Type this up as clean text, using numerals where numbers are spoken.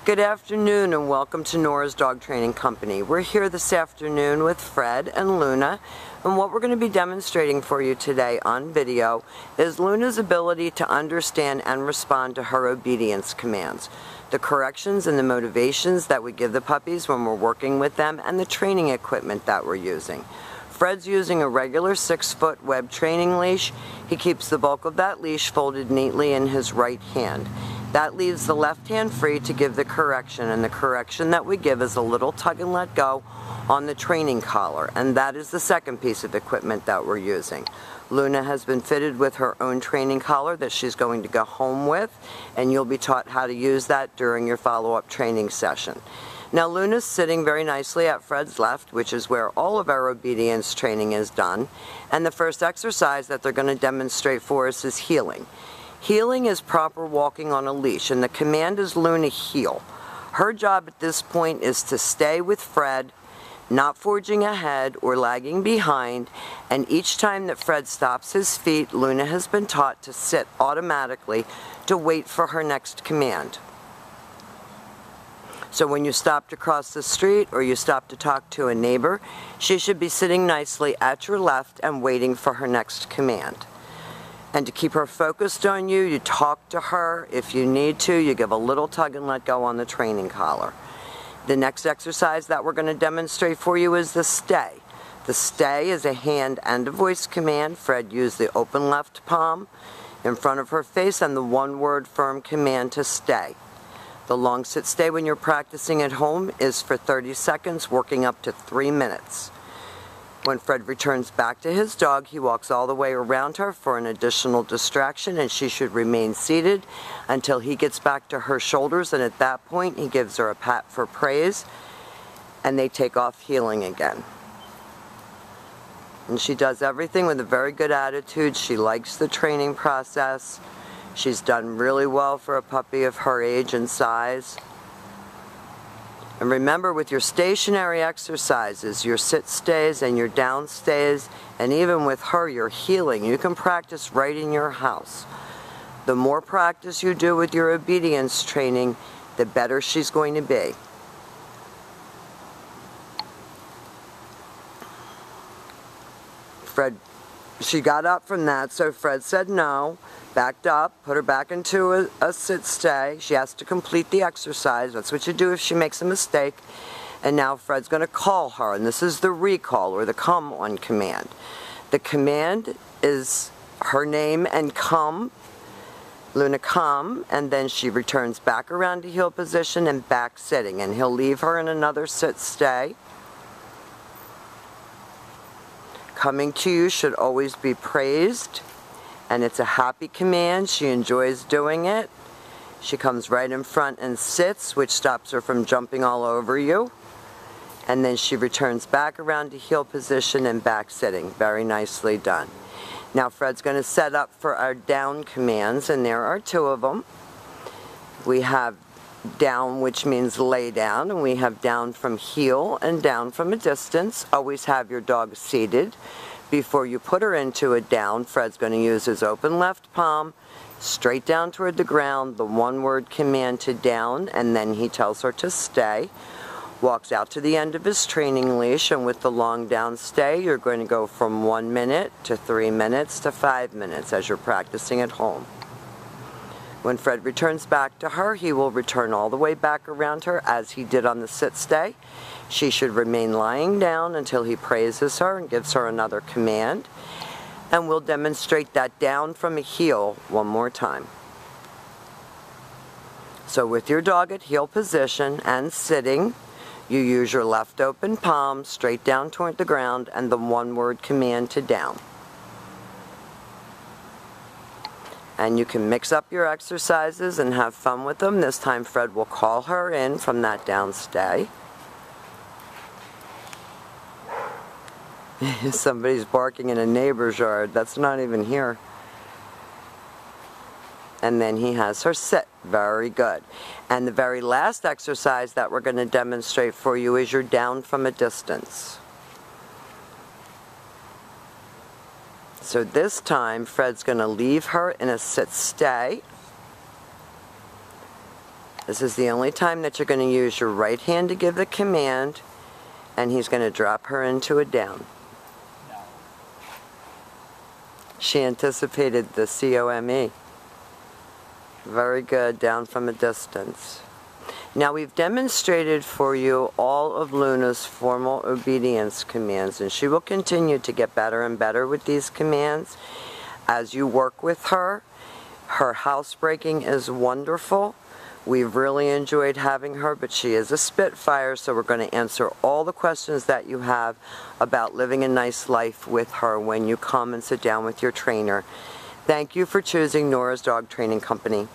Good afternoon and welcome to Nora's Dog Training Company. We're here this afternoon with Fred and Luna, and what we're going to be demonstrating for you today on video is Luna's ability to understand and respond to her obedience commands, the corrections and the motivations that we give the puppies when we're working with them, and the training equipment that we're using. Fred's using a regular 6-foot web training leash. He keeps the bulk of that leash folded neatly in his right hand. That leaves the left hand free to give the correction, and the correction that we give is a little tug and let go on the training collar, and that is the second piece of equipment that we're using. Luna has been fitted with her own training collar that she's going to go home with, and you'll be taught how to use that during your follow-up training session. Now Luna's sitting very nicely at Fred's left, which is where all of our obedience training is done, and the first exercise that they're going to demonstrate for us is heeling. Heeling is proper walking on a leash, and the command is Luna heel. Her job at this point is to stay with Fred, not forging ahead or lagging behind, and each time that Fred stops his feet, Luna has been taught to sit automatically to wait for her next command. So when you stop to cross the street or you stop to talk to a neighbor, she should be sitting nicely at your left and waiting for her next command. And to keep her focused on you, you talk to her. If you need to, you give a little tug and let go on the training collar. The next exercise that we're going to demonstrate for you is the stay. The stay is a hand and a voice command. Fred used the open left palm in front of her face and the one-word firm command to stay. The long sit stay when you're practicing at home is for 30 seconds, working up to 3 minutes. When Fred returns back to his dog, he walks all the way around her for an additional distraction, and she should remain seated until he gets back to her shoulders, and at that point he gives her a pat for praise, and they take off heeling again. And she does everything with a very good attitude. She likes the training process. She's done really well for a puppy of her age and size. And remember, with your stationary exercises, your sit stays and your down stays, and even with her, your heeling, you can practice right in your house. The more practice you do with your obedience training, the better she's going to be. She got up from that, so Fred said no, backed up, put her back into a sit stay. She has to complete the exercise. That's what you do if she makes a mistake. And now Fred's going to call her, and this is the recall or the come on command. The command is her name and come. Luna come, and then she returns back around to heel position and back sitting, and he'll leave her in another sit stay. Coming to you should always be praised, and it's a happy command. She enjoys doing it. She comes right in front and sits, which stops her from jumping all over you. And then she returns back around to heel position and back sitting. Very nicely done. Now Fred's going to set up for our down commands, and there are 2 of them. We have down, which means lay down, and we have down from heel and down from a distance. Always have your dog seated. Before you put her into a down, Fred's going to use his open left palm, straight down toward the ground, the one-word command to down, and then he tells her to stay. Walks out to the end of his training leash, and with the long down stay, you're going to go from 1 minute to 3 minutes to 5 minutes as you're practicing at home. When Fred returns back to her, he will return all the way back around her as he did on the sit stay. She should remain lying down until he praises her and gives her another command. And we'll demonstrate that down from a heel one more time. So with your dog at heel position and sitting, you use your left open palm straight down toward the ground and the one-word command to down. And you can mix up your exercises and have fun with them. This time Fred will call her in from that down stay. Somebody's barking in a neighbor's yard. That's not even here. And then he has her sit. Very good. And the very last exercise that we're going to demonstrate for you is your down from a distance. So this time, Fred's going to leave her in a sit stay. This is the only time that you're going to use your right hand to give the command, and he's going to drop her into a down. No. She anticipated the C-O-M-E. Very good, down from a distance. Now we've demonstrated for you all of Luna's formal obedience commands, and she will continue to get better and better with these commands as you work with her. Her housebreaking is wonderful. We've really enjoyed having her, but she is a Spitfire, so we're going to answer all the questions that you have about living a nice life with her when you come and sit down with your trainer. Thank you for choosing Nora's Dog Training Company.